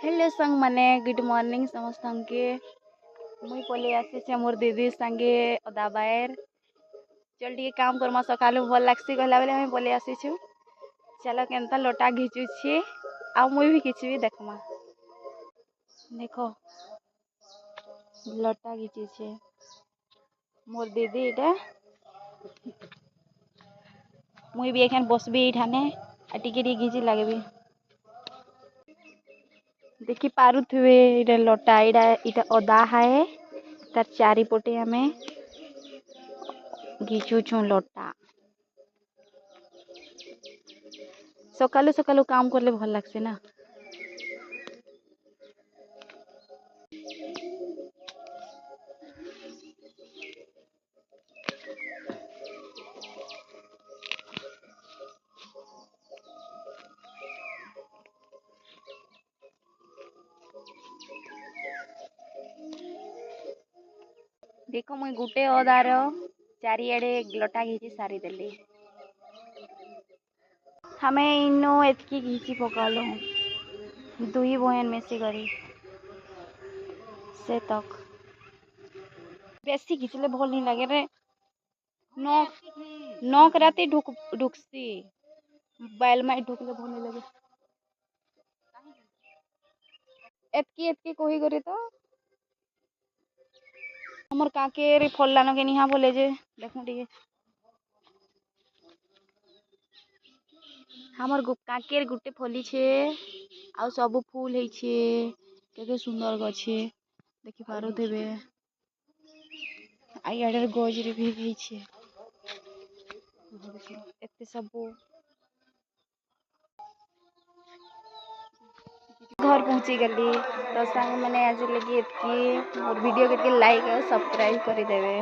Hello संग माने good morning समस्त के मुई पले आसी मोर दीदी संगे अदा बायर चल टे काम करमा सका भल लगसी कहला बेले हमें पले आसी चल केनता लोटा घिचुछी आ मुई भी किसी भी देखमा देखो लोटा घिचुछे मोर दीदी इटा मुई भी एखान बसबी ठाने आ टिके घिची लगबी देखी पारुथुए इटा लोटा इटा अदा है तार चारिपटे आमे घिचुछू लोटा सकालू सकालू काम करले भल लगसे ना। देखो मुई गुटे अदार चारिआडे लोटा घिची सारी देली हमें इनो एतकी घिची पकालो दुई बहन मेसी करी से तक बेसी घिचले भल नहीं लगे रे नक राती ढुकसी बैल माई ढुकले भल नहीं लगे एतकी एतकी कही करी तो हमर काके फललान के निहा बोले जे देखो टिके हमर काकेर गुटे फली छे आ सब फूल है छे केते सुंदर गछे देखि पारो देबे आई आडर गजरे भी है छे एते सब घर पहुंची गली तो संग मैंने आज लगी मोर वीडियो के लाइक और सब्सक्राइब कर देवे।